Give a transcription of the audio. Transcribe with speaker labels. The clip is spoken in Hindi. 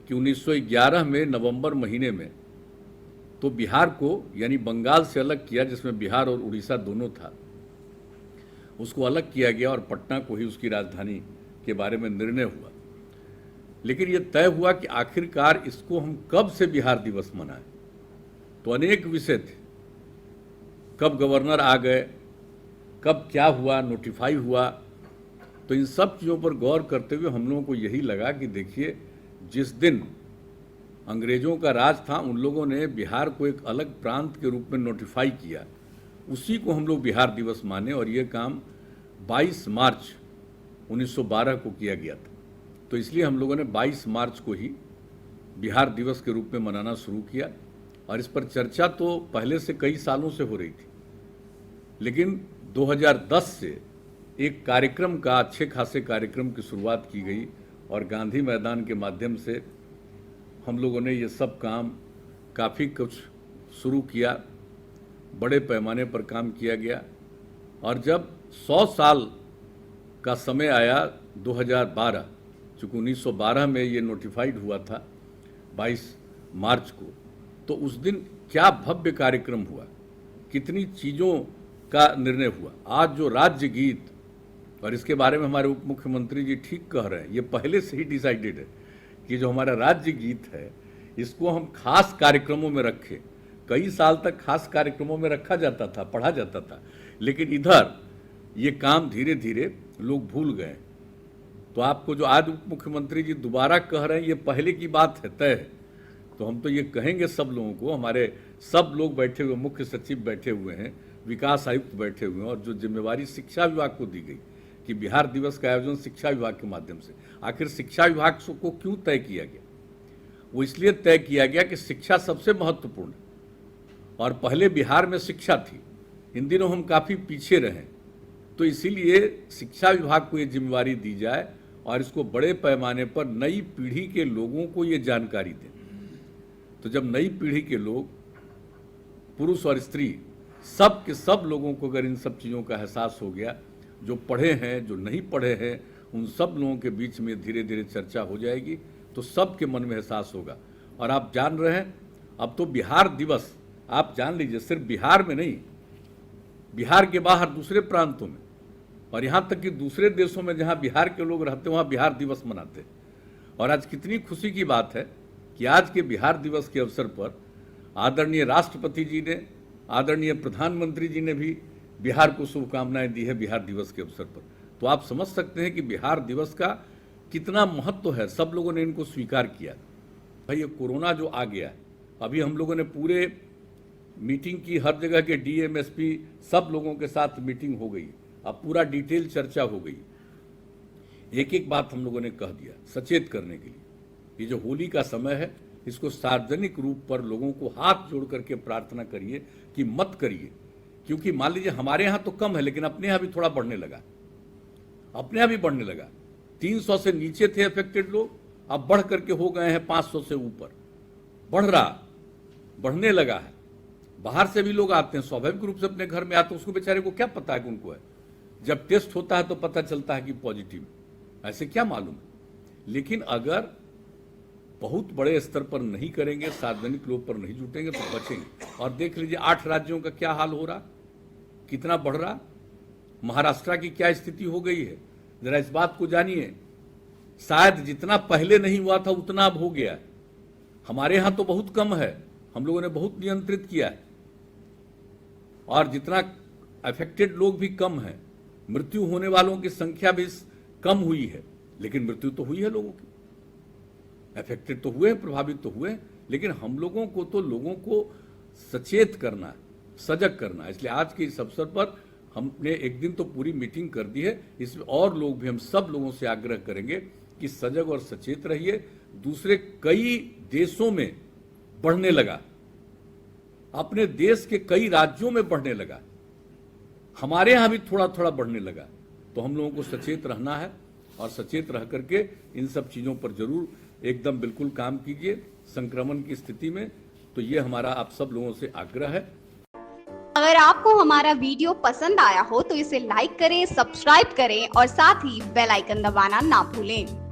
Speaker 1: कि 1911 में नवंबर महीने में तो बिहार को यानी बंगाल से अलग किया, जिसमें बिहार और उड़ीसा दोनों था, उसको अलग किया गया और पटना को ही उसकी राजधानी के बारे में निर्णय हुआ। लेकिन ये तय हुआ कि आखिरकार इसको हम कब से बिहार दिवस मनाएं। तो अनेक विषय थे, कब गवर्नर आ गए, कब क्या हुआ, नोटिफाई हुआ। तो इन सब चीज़ों पर गौर करते हुए हम लोगों को यही लगा कि देखिए, जिस दिन अंग्रेज़ों का राज था उन लोगों ने बिहार को एक अलग प्रांत के रूप में नोटिफाई किया, उसी को हम लोग बिहार दिवस माने। और ये काम 22 मार्च 1912 को किया गया था। तो इसलिए हम लोगों ने 22 मार्च को ही बिहार दिवस के रूप में मनाना शुरू किया। और इस पर चर्चा तो पहले से कई सालों से हो रही थी, लेकिन 2010 से एक कार्यक्रम का, अच्छे खासे कार्यक्रम की शुरुआत की गई और गांधी मैदान के माध्यम से हम लोगों ने ये सब काम काफ़ी कुछ शुरू किया, बड़े पैमाने पर काम किया गया। और जब 100 साल का समय आया 2012, चूँकि 1912 में ये नोटिफाइड हुआ था 22 मार्च को, तो उस दिन क्या भव्य कार्यक्रम हुआ, कितनी चीज़ों का निर्णय हुआ। आज जो राज्य गीत, और इसके बारे में हमारे उप मुख्यमंत्री जी ठीक कह रहे हैं, ये पहले से ही डिसाइडेड है कि जो हमारा राज्य गीत है इसको हम खास कार्यक्रमों में रखें। कई साल तक खास कार्यक्रमों में रखा जाता था, पढ़ा जाता था, लेकिन इधर ये काम धीरे धीरे लोग भूल गए। तो आपको जो आज उप मुख्यमंत्री जी दोबारा कह रहे हैं, ये पहले की बात है, तय है। तो हम तो ये कहेंगे सब लोगों को, हमारे सब लोग बैठे हुए, मुख्य सचिव बैठे हुए हैं, विकास आयुक्त बैठे हुए हैं, और जो जिम्मेवारी शिक्षा विभाग को दी गई कि बिहार दिवस का आयोजन शिक्षा विभाग के माध्यम से। आखिर शिक्षा विभाग को क्यों तय किया गया? वो इसलिए तय किया गया कि शिक्षा सबसे महत्वपूर्ण है, और पहले बिहार में शिक्षा थी, इन दिनों हम काफ़ी पीछे रहे। तो इसीलिए शिक्षा विभाग को ये जिम्मेवारी दी जाए और इसको बड़े पैमाने पर नई पीढ़ी के लोगों को ये जानकारी दें। तो जब नई पीढ़ी के लोग, पुरुष और स्त्री, सब के सब लोगों को अगर इन सब चीज़ों का एहसास हो गया, जो पढ़े हैं, जो नहीं पढ़े हैं, उन सब लोगों के बीच में धीरे धीरे चर्चा हो जाएगी, तो सबके मन में एहसास होगा। और आप जान रहे हैं, अब तो बिहार दिवस आप जान लीजिए, सिर्फ बिहार में नहीं, बिहार के बाहर दूसरे प्रांतों में, और यहाँ तक कि दूसरे देशों में जहाँ बिहार के लोग रहते हैं वहाँ बिहार दिवस मनाते हैं। और आज कितनी खुशी की बात है कि आज के बिहार दिवस के अवसर पर आदरणीय राष्ट्रपति जी ने, आदरणीय प्रधानमंत्री जी ने भी बिहार को शुभकामनाएं दी है बिहार दिवस के अवसर पर। तो आप समझ सकते हैं कि बिहार दिवस का कितना महत्व है। सब लोगों ने इनको स्वीकार किया। भाई, ये कोरोना जो आ गया, अभी हम लोगों ने पूरे मीटिंग की, हर जगह के डीएम एसपी सब लोगों के साथ मीटिंग हो गई, अब पूरा डिटेल चर्चा हो गई। एक एक बात हम लोगों ने कह दिया सचेत करने के लिए। ये जो होली का समय है, इसको सार्वजनिक रूप पर लोगों को हाथ जोड़ करके प्रार्थना करिए कि मत करिए, क्योंकि मान लीजिए हमारे यहाँ तो कम है, लेकिन अपने यहाँ भी थोड़ा बढ़ने लगा, अपने यहाँ भी बढ़ने लगा। 300 से नीचे थे अफेक्टेड लोग, अब बढ़ करके हो गए हैं 500 से ऊपर, बढ़ रहा, बढ़ने लगा है। बाहर से भी लोग आते हैं, स्वाभाविक रूप से अपने घर में आते हैं, उसको बेचारे को क्या पता है कि उनको है। जब टेस्ट होता है तो पता चलता है कि पॉजिटिव, ऐसे क्या मालूम। लेकिन अगर बहुत बड़े स्तर पर नहीं करेंगे, सार्वजनिक लोग पर नहीं जुटेंगे, तो बचेंगे। और देख लीजिए 8 राज्यों का क्या हाल हो रहा, कितना बढ़ रहा। महाराष्ट्र की क्या स्थिति हो गई है, जरा इस बात को जानिए। शायद जितना पहले नहीं हुआ था उतना अब हो गया। हमारे यहाँ तो बहुत कम है, हम लोगों ने बहुत नियंत्रित किया है, और जितना अफेक्टेड लोग भी कम है, मृत्यु होने वालों की संख्या भी कम हुई है, लेकिन मृत्यु तो हुई है लोगों की। अफेक्टेड तो हुए, प्रभावित तो हुए, लेकिन हम लोगों को तो लोगों को सचेत करना है, सजग करना है। इसलिए आज के इस अवसर पर हमने एक दिन तो पूरी मीटिंग कर दी है, इसमें और लोग भी, हम सब लोगों से आग्रह करेंगे कि सजग और सचेत रहिए। दूसरे कई देशों में बढ़ने लगा, अपने देश के कई राज्यों में बढ़ने लगा, हमारे यहाँ भी थोड़ा थोड़ा बढ़ने लगा। तो हम लोगों को सचेत रहना है, और सचेत रह करके इन सब चीज़ों पर जरूर एकदम बिल्कुल काम कीजिए संक्रमण की स्थिति में। तो ये हमारा आप सब लोगों से आग्रह है।
Speaker 2: अगर आपको हमारा वीडियो पसंद आया हो तो इसे लाइक करें, सब्सक्राइब करें और साथ ही बेल आइकन दबाना ना भूलें।